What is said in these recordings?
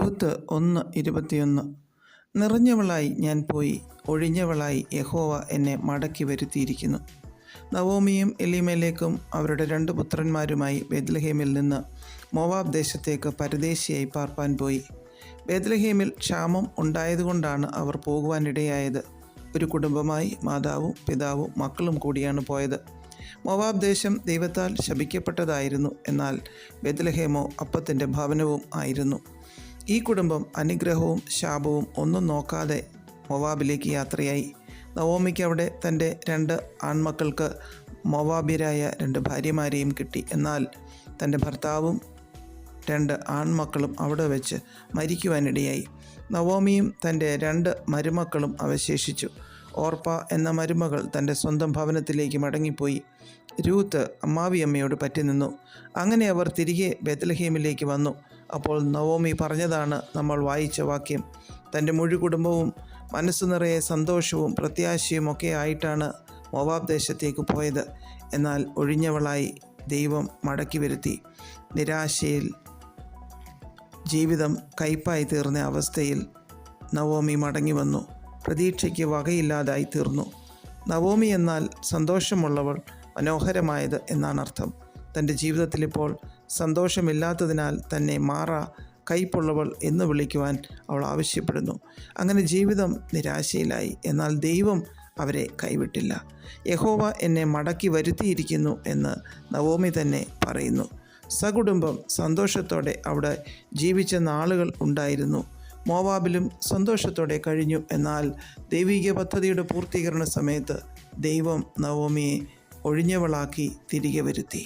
Ruth 1:21. നിറഞ്ഞവളായി ഞാൻ പോയി, ഒഴിഞ്ഞവളായി യഹോവ എന്നെ മടക്കി വരുത്തിയിരിക്കുന്നു. നവോമിയും എലീമേലെക്കും അവരുടെ 2 പുത്രന്മാരുമായി ബേത്ലഹേമിൽ നിന്ന് മോവാബ് ദേശത്തേക്ക് പരദേശിയായി പാർപ്പാൻ പോയി. ബേത്ലഹേമിൽ ക്ഷാമം ഉണ്ടായതുകൊണ്ടാണ് അവർ പോകുവാനിടയായത്. ഒരു കുടുംബമായി മാതാവും പിതാവും മക്കളും കൂടിയാണ് പോയത്. മോവാബ് ദേശം ദൈവത്താൽ ശപിക്കപ്പെട്ടതായിരുന്നു. എന്നാൽ ബേത്ലഹേമോ അപ്പത്തിൻ്റെ ഭവനവും ആയിരുന്നു. ഈ കുടുംബം അനുഗ്രഹവും ശാപവും ഒന്നും നോക്കാതെ മോവാബിലേക്ക് യാത്രയായി. നവോമിക്ക് അവിടെ തൻ്റെ 2 ആൺമക്കൾക്ക് മോവാബ്യരായ 2 ഭാര്യമാരെയും കിട്ടി. എന്നാൽ തൻ്റെ ഭർത്താവും 2 ആൺമക്കളും അവിടെ വെച്ച് മരിക്കുവാനിടയായി. നവോമിയും തൻ്റെ 2 മരുമക്കളും അവശേഷിച്ചു. ഓർപ്പ എന്ന മരുമകൾ തൻ്റെ സ്വന്തം ഭവനത്തിലേക്ക് മടങ്ങിപ്പോയി. രൂത്ത് അമ്മാവിയമ്മയോട് പറ്റിനിന്നു. അങ്ങനെ അവർ തിരികെ ബേത്ലഹേമിലേക്ക് വന്നു. അപ്പോൾ നവോമി പറഞ്ഞതാണ് നമ്മൾ വായിച്ച വാക്യം. തൻ്റെ മുഴു കുടുംബവും മനസ്സു നിറയെ സന്തോഷവും പ്രത്യാശയും ഒക്കെ ആയിട്ടാണ് മോവാബ് ദേശത്തേക്ക് പോയത്. എന്നാൽ ഒഴിഞ്ഞവളായി ദൈവം മടക്കി വരുത്തി. നിരാശയിൽ ജീവിതം കയ്പായി തീർന്ന അവസ്ഥയിൽ നവോമി മടങ്ങി വന്നു. പ്രതീക്ഷയ്ക്ക് വകയില്ലാതായി തീർന്നു. നവോമി എന്നാൽ സന്തോഷമുള്ളവൾ, മനോഹരമായത് എന്നാണ് അർത്ഥം. തൻ്റെ ജീവിതത്തിലിപ്പോൾ സന്തോഷമില്ലാത്തതിനാൽ തന്നെ മാറ, കയ്പുള്ളവൾ എന്ന് വിളിക്കുവാൻ അവൾ ആവശ്യപ്പെടുന്നു. അങ്ങനെ ജീവിതം നിരാശയിലായി. എന്നാൽ ദൈവം അവരെ കൈവിട്ടില്ല. യഹോവ എന്നെ മടക്കി വരുത്തിയിരിക്കുന്നു എന്ന് നവോമി തന്നെ പറയുന്നു. സകുടുംബം സന്തോഷത്തോടെ അവിടെ ജീവിച്ച നാളുകൾ ഉണ്ടായിരുന്നു. മോവാബിലും സന്തോഷത്തോടെ കഴിഞ്ഞു. എന്നാൽ ദൈവിക പദ്ധതിയുടെ പൂർത്തീകരണ സമയത്ത് ദൈവം നവോമിയെ ഒഴിഞ്ഞവളാക്കി തിരികെ വരുത്തി.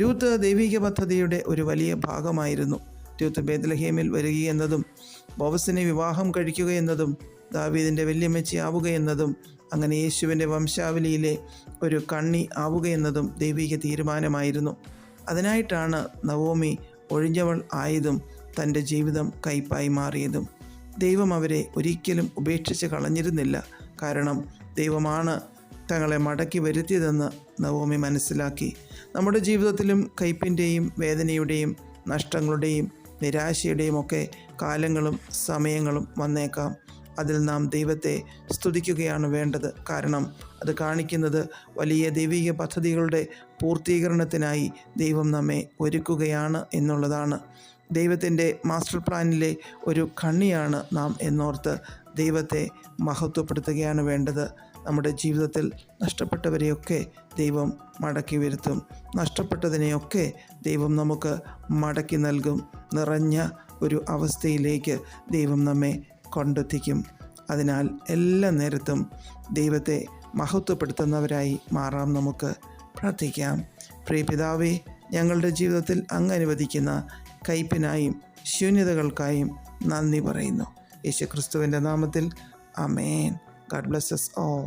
രൂത്ത് ദൈവിക പദ്ധതിയുടെ ഒരു വലിയ ഭാഗമായിരുന്നു. രൂത്ത് ബേത്ലഹേമിൽ വരികയെന്നതും ബോവസിനെ വിവാഹം കഴിക്കുകയെന്നതും ദാവീദിൻ്റെ വല്യമ്മച്ചി ആവുകയെന്നതും അങ്ങനെ യേശുവിൻ്റെ വംശാവലിയിലെ ഒരു കണ്ണി ആവുകയെന്നതും ദൈവിക തീരുമാനമായിരുന്നു. അതിനായിട്ടാണ് നവോമി ഒഴിഞ്ഞവൾ ആയതും തൻ്റെ ജീവിതം കയ്പായി മാറിയതും. ദൈവം അവരെ ഒരിക്കലും ഉപേക്ഷിച്ച് കളഞ്ഞിരുന്നില്ല. കാരണം ദൈവമാണ് തങ്ങളെ മടക്കി വരുത്തിയതെന്ന് നവോമി മനസ്സിലാക്കി. നമ്മുടെ ജീവിതത്തിലും കയ്പിൻ്റെയും വേദനയുടെയും നഷ്ടങ്ങളുടെയും നിരാശയുടെയും ഒക്കെ കാലങ്ങളും സമയങ്ങളും വന്നേക്കാം. അതിൽ നാം ദൈവത്തെ സ്തുതിക്കുകയാണ് വേണ്ടത്. കാരണം അത് കാണിക്കുന്നത് വലിയ ദൈവിക പദ്ധതികളുടെ പൂർത്തീകരണത്തിനായി ദൈവം നമ്മെ ഒരുക്കുകയാണ് എന്നുള്ളതാണ്. ദൈവത്തിൻ്റെ മാസ്റ്റർ പ്ലാനിലെ ഒരു കണ്ണിയാണ് നാം എന്നോർത്ത് ദൈവത്തെ മഹത്വപ്പെടുത്തുകയാണ് വേണ്ടത്. നമ്മുടെ ജീവിതത്തിൽ നഷ്ടപ്പെട്ടവരെയൊക്കെ ദൈവം മടക്കി വരുത്തും. നഷ്ടപ്പെട്ടതിനെയൊക്കെ ദൈവം നമുക്ക് മടക്കി നൽകും. നിറഞ്ഞ ഒരു അവസ്ഥയിലേക്ക് ദൈവം നമ്മെ കൊണ്ടെത്തിക്കും. അതിനാൽ എല്ലാ നേരത്തും ദൈവത്തെ മഹത്വപ്പെടുത്തുന്നവരായി മാറാം. നമുക്ക് പ്രാർത്ഥിക്കാം. പ്രിയ പിതാവേ, ഞങ്ങളുടെ ജീവിതത്തിൽ അങ്ങ് അനുവദിക്കുന്ന കയ്പിനായും ശൂന്യതകൾക്കായും നന്ദി പറയുന്നു. യേശുക്രിസ്തുവിൻ്റെ നാമത്തിൽ ആമേൻ. God bless us all.